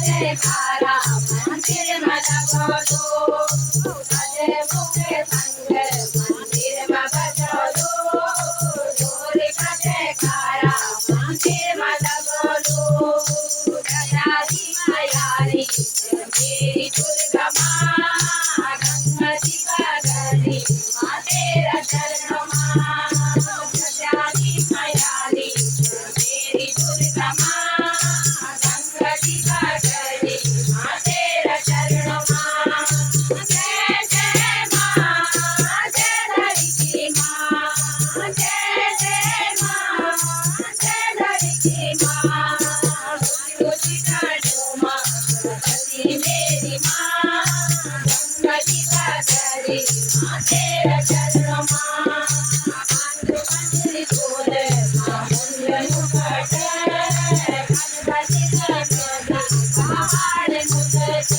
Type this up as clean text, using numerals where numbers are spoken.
जयकारा मंदिर में लगो दो भले मुखे संग मंदिर में बजो दो ढोल का जयकारा मंदिर में लगो दो गजारी मायारी मेरी दुर्गा माँ गंगा जी का गली माँ तेरा चरण माँ गजारी मायारी मेरी दुर्गा माँ गंगा जी का गली माँ तेरा चरण माँ जय जय माँ जय धरती माँ जय जय माँ जय धरती माँ तुझी काटो माँ गति मेरी माँ गंगा जी का गली माँ तेरा चरण माँ मंदिर बोल माँ मुंडन मुकट गणपति का गली पहाड़ मुकट